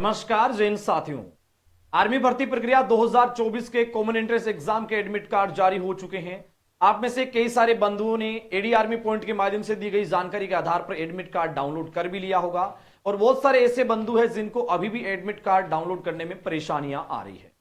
नमस्कार जैन साथियों। आर्मी भर्ती प्रक्रिया 2024 के कॉमन एंट्रेंस एग्जाम के एडमिट कार्ड जारी हो चुके हैं। आप में से कई सारे बंधुओं ने एडी आर्मी पॉइंट के माध्यम से दी गई जानकारी के आधार पर एडमिट कार्ड डाउनलोड कर भी लिया होगा और बहुत सारे ऐसे बंधु हैं जिनको अभी भी एडमिट कार्ड डाउनलोड करने में परेशानियां आ रही है।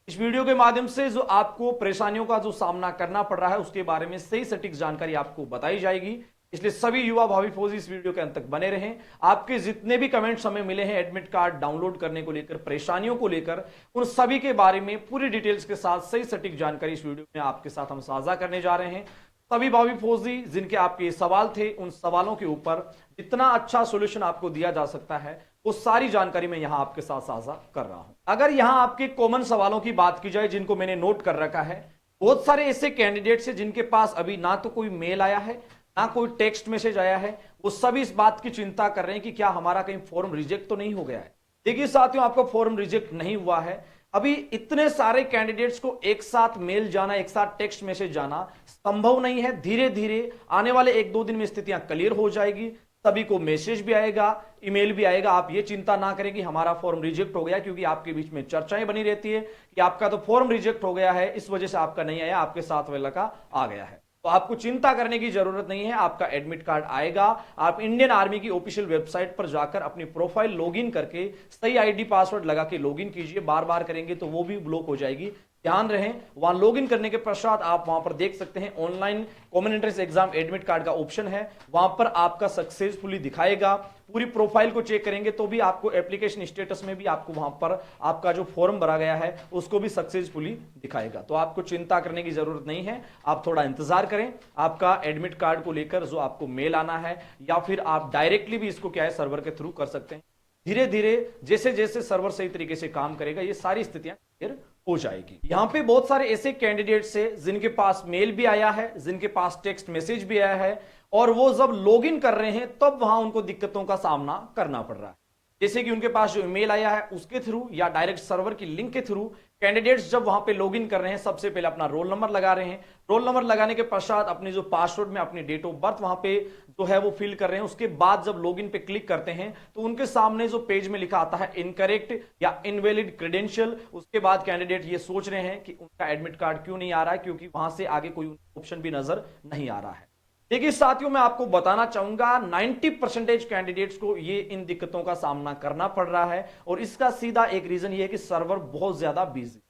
इस वीडियो के माध्यम से जो आपको परेशानियों का जो सामना करना पड़ रहा है उसके बारे में सही सटीक जानकारी आपको बताई जाएगी, इसलिए सभी युवा भावी फौजी इस वीडियो के अंत तक बने रहें। आपके जितने भी कमेंट्स हमें मिले हैं एडमिट कार्ड डाउनलोड करने को लेकर, परेशानियों को लेकर, उन सभी के बारे में पूरी डिटेल्स के साथ सही सटीक जानकारी इस वीडियो में आपके साथ हम साझा करने जा रहे हैं। सभी भावी फौजी जिनके आपके सवाल थे, उन सवालों के ऊपर जितना अच्छा सोल्यूशन आपको दिया जा सकता है वो सारी जानकारी मैं यहां आपके साथ साझा कर रहा हूं। अगर यहां आपके कॉमन सवालों की बात की जाए जिनको मैंने नोट कर रखा है, बहुत सारे ऐसे कैंडिडेट्स हैं जिनके पास अभी ना तो कोई मेल आया है ना कोई टेक्स्ट मैसेज आया है। वो सभी इस बात की चिंता कर रहे हैं कि क्या हमारा कहीं फॉर्म रिजेक्ट तो नहीं हो गया है। देखिए साथियों, आपका फॉर्म रिजेक्ट नहीं हुआ है। अभी इतने सारे कैंडिडेट्स को एक साथ मेल जाना, एक साथ टेक्स्ट मैसेज जाना संभव नहीं है। धीरे धीरे आने वाले एक दो दिन में स्थितियां क्लियर हो जाएगी, सभी को मैसेज भी आएगा, ईमेल भी आएगा। आप ये चिंता ना करें कि हमारा फॉर्म रिजेक्ट हो गया, क्योंकि आपके बीच में चर्चाएं बनी रहती है कि आपका तो फॉर्म रिजेक्ट हो गया है, इस वजह से आपका नहीं आया, आपके साथ वाला का आ गया है। तो आपको चिंता करने की जरूरत नहीं है, आपका एडमिट कार्ड आएगा। आप इंडियन आर्मी की ऑफिशियल वेबसाइट पर जाकर अपनी प्रोफाइल लॉगिन करके सही आईडी पासवर्ड लगा के लॉगिन कीजिए। बार बार करेंगे तो वो भी ब्लॉक हो जाएगी, ध्यान रहे। वहां लॉगिन करने के पश्चात आप वहां पर देख सकते हैं online common entrance exam admit card का ऑप्शन है, वहां पर आपका सक्सेसफुली दिखाएगा। पूरी प्रोफाइल को चेक करेंगे तो भी आपको एप्लीकेशन स्टेटस में भी आपको वहां पर आपका जो फॉर्म भरा गया है उसको भी सक्सेसफुली दिखाएगा। तो आपको चिंता करने की जरूरत नहीं है, आप थोड़ा इंतजार करें। आपका एडमिट कार्ड को लेकर जो आपको मेल आना है या फिर आप डायरेक्टली भी इसको क्या है सर्वर के थ्रू कर सकते हैं। धीरे धीरे जैसे जैसे सर्वर सही तरीके से काम करेगा ये सारी स्थितियां क्लियर हो जाएगी। यहां पे बहुत सारे ऐसे कैंडिडेट्स हैं जिनके पास मेल भी आया है, जिनके पास टेक्स्ट मैसेज भी आया है, और वो जब लॉगिन कर रहे हैं तब वहां उनको दिक्कतों का सामना करना पड़ रहा है। जैसे कि उनके पास जो ईमेल आया है उसके थ्रू या डायरेक्ट सर्वर की लिंक के थ्रू कैंडिडेट्स जब वहां पे लॉगिन कर रहे हैं, सबसे पहले अपना रोल नंबर लगा रहे हैं। रोल नंबर लगाने के पश्चात अपनी जो पासवर्ड में अपनी डेट ऑफ बर्थ वहां पे जो है वो फिल कर रहे हैं। उसके बाद जब लॉगिन पे क्लिक करते हैं तो उनके सामने जो पेज में लिखा आता है इनकरेक्ट या इनवैलिड क्रेडेंशियल, उसके बाद कैंडिडेट ये सोच रहे हैं कि उनका एडमिट कार्ड क्यों नहीं आ रहा है, क्योंकि वहां से आगे कोई ऑप्शन भी नजर नहीं आ रहा है। देखिए साथियों, मैं आपको बताना चाहूंगा 90% कैंडिडेट्स को ये इन दिक्कतों का सामना करना पड़ रहा है, और इसका सीधा एक रीजन ये है कि सर्वर बहुत ज्यादा बिजी।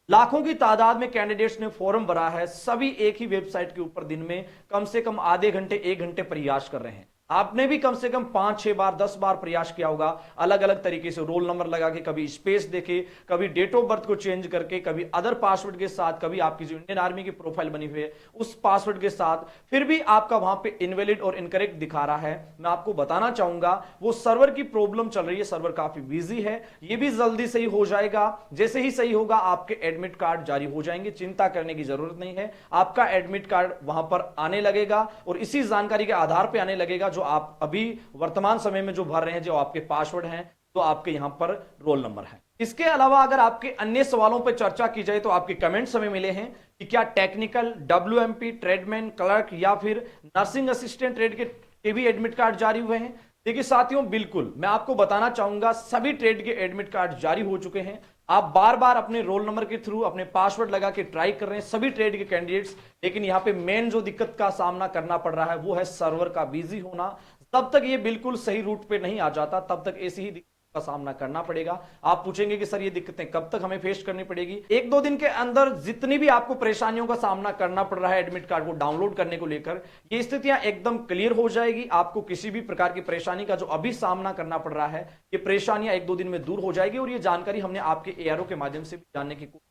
लाखों की तादाद में कैंडिडेट्स ने फॉर्म भरा है, सभी एक ही वेबसाइट के ऊपर दिन में कम से कम आधे घंटे 1 घंटे प्रयास कर रहे हैं। आपने भी कम से कम 5-6 बार 10 बार प्रयास किया होगा, अलग अलग तरीके से रोल नंबर लगा के, कभी स्पेस देके, कभी डेट ऑफ बर्थ को चेंज करके, कभी अदर पासवर्ड के साथ, कभी आपकी जो इंडियन आर्मी की प्रोफाइल बनी हुई है उस पासवर्ड के साथ, फिर भी आपका वहां पे इनवैलिड और इनकरेक्ट दिखा रहा है। मैं आपको बताना चाहूंगा वो सर्वर की प्रॉब्लम चल रही है, सर्वर काफी बिजी है। ये भी जल्दी सही हो जाएगा। जैसे ही सही होगा आपके एडमिट कार्ड जारी हो जाएंगे, चिंता करने की जरूरत नहीं है। आपका एडमिट कार्ड वहां पर आने लगेगा और इसी जानकारी के आधार पर आने लगेगा जो आप अभी वर्तमान समय में जो भर रहे हैं, जो आपके पासवर्ड हैं, तो आपके यहां पर रोल नंबर है। इसके अलावा अगर आपके अन्य सवालों पर चर्चा की जाए तो आपके कमेंट्स हमें मिले हैं कि क्या टेक्निकल, डब्ल्यूएमपी, ट्रेडमैन, क्लर्क या फिर नर्सिंग असिस्टेंट ट्रेड के भी एडमिट कार्ड जारी हुए हैं। देखिए साथियों, बिल्कुल मैं आपको बताना चाहूंगा सभी ट्रेड के एडमिट कार्ड जारी हो चुके हैं। आप बार बार अपने रोल नंबर के थ्रू अपने पासवर्ड लगा के ट्राई कर रहे हैं सभी ट्रेड के कैंडिडेट्स, लेकिन यहां पे मेन जो दिक्कत का सामना करना पड़ रहा है वो है सर्वर का बिजी होना। तब तक ये बिल्कुल सही रूट पे नहीं आ जाता, तब तक ऐसी ही का सामना करना पड़ेगा। आप पूछेंगे कि सर ये दिक्कतें कब तक हमें फेस करनी पड़ेगी। 1-2 दिन के अंदर जितनी भी आपको परेशानियों का सामना करना पड़ रहा है एडमिट कार्ड को डाउनलोड करने को लेकर, ये स्थितियां एकदम क्लियर हो जाएगी। आपको किसी भी प्रकार की परेशानी का जो अभी सामना करना पड़ रहा है, ये परेशानियां 1-2 दिन में दूर हो जाएगी। और ये जानकारी हमने आपके एआरओ के माध्यम से भी जानने की कोशिश,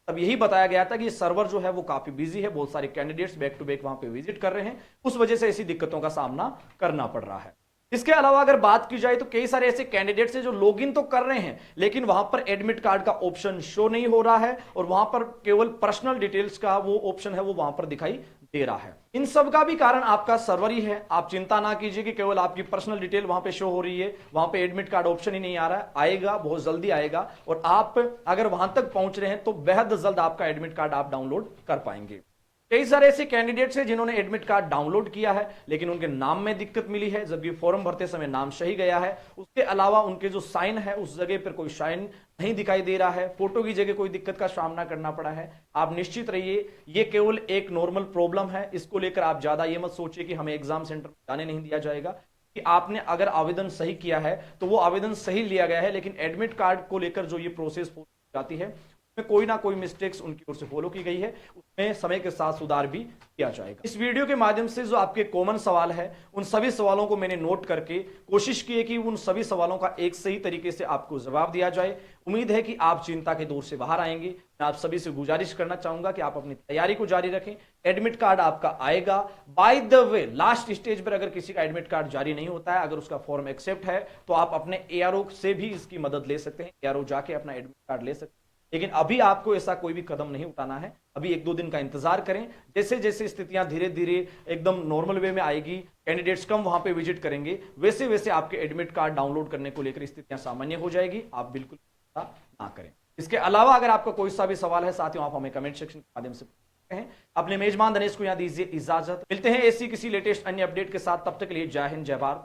तब यही बताया गया था कि सर्वर जो है वो काफी बिजी है, बहुत सारे कैंडिडेट्स बैक टू बैक वहां पे विजिट कर रहे हैं, उस वजह से ऐसी दिक्कतों का सामना करना पड़ रहा है। इसके अलावा अगर बात की जाए तो कई सारे ऐसे कैंडिडेट्स हैं जो लॉगिन तो कर रहे हैं लेकिन वहां पर एडमिट कार्ड का ऑप्शन शो नहीं हो रहा है, और वहां पर केवल पर्सनल डिटेल्स का वो ऑप्शन है वो वहां पर दिखाई दे रहा है। इन सब का भी कारण आपका सर्वर ही है। आप चिंता ना कीजिए कि केवल आपकी पर्सनल डिटेल वहां पे शो हो रही है, वहां पे एडमिट कार्ड ऑप्शन ही नहीं आ रहा है। आएगा, बहुत जल्दी आएगा, और आप अगर वहां तक पहुंच रहे हैं तो बेहद जल्द आपका एडमिट कार्ड आप डाउनलोड कर पाएंगे। कई सारे ऐसे कैंडिडेट्स हैं जिन्होंने एडमिट कार्ड डाउनलोड किया है लेकिन उनके नाम में दिक्कत मिली है, जबकि फॉर्म भरते समय नाम सही गया है। उसके अलावा उनके जो साइन है उस जगह पर कोई साइन नहीं दिखाई दे रहा है, फोटो की जगह कोई दिक्कत का सामना करना पड़ा है। आप निश्चित रहिए, ये केवल एक नॉर्मल प्रॉब्लम है। इसको लेकर आप ज्यादा ये मत सोचिए कि हमें एग्जाम सेंटर में जाने नहीं दिया जाएगा। कि आपने अगर आवेदन सही किया है तो वो आवेदन सही लिया गया है, लेकिन एडमिट कार्ड को लेकर जो ये प्रोसेस हो जाती है उसमें कोई ना कोई मिस्टेक्स उनकी ओर से फॉलो की गई है, उसमें समय के साथ सुधार भी किया जाएगा। इस वीडियो के माध्यम से जो आपके कॉमन सवाल है उन सभी सवालों को मैंने नोट करके कोशिश की है कि उन सभी सवालों का एक सही तरीके से आपको जवाब दिया जाए। उम्मीद है कि आप चिंता के दौर से बाहर आएंगे। मैं आप सभी से गुजारिश करना चाहूंगा कि आप अपनी तैयारी को जारी रखें। एडमिट कार्ड आपका आएगा। By the way, last stage पर अगर किसी का एडमिट कार्ड जारी नहीं होता है, अगर उसका फॉर्म एक्सेप्ट है, तो आप अपने एआरओ से भी इसकी मदद ले सकते हैं। एआरओ जाके अपना एडमिट कार्ड ले सकते हैं। लेकिन अभी आपको ऐसा कोई भी कदम नहीं उठाना है। अभी एक दो दिन का इंतजार करें। जैसे जैसे स्थितियां धीरे धीरे एकदम नॉर्मल वे में आएगी, कैंडिडेट्स कम वहां पे विजिट करेंगे, वैसे वैसे आपके एडमिट कार्ड डाउनलोड करने को लेकर स्थितियां सामान्य हो जाएगी। आप बिल्कुल ना करें। इसके अलावा अगर आपका कोई सा भी सवाल है साथियों, आप हमें कमेंट सेक्शन के माध्यम से हैं। अपने मेजबान दिनेश को यहां दीजिए इजाजत। मिलते हैं ऐसी किसी लेटेस्ट अन्य अपडेट के साथ। तब तक के लिए जय हिंद, जय भारत।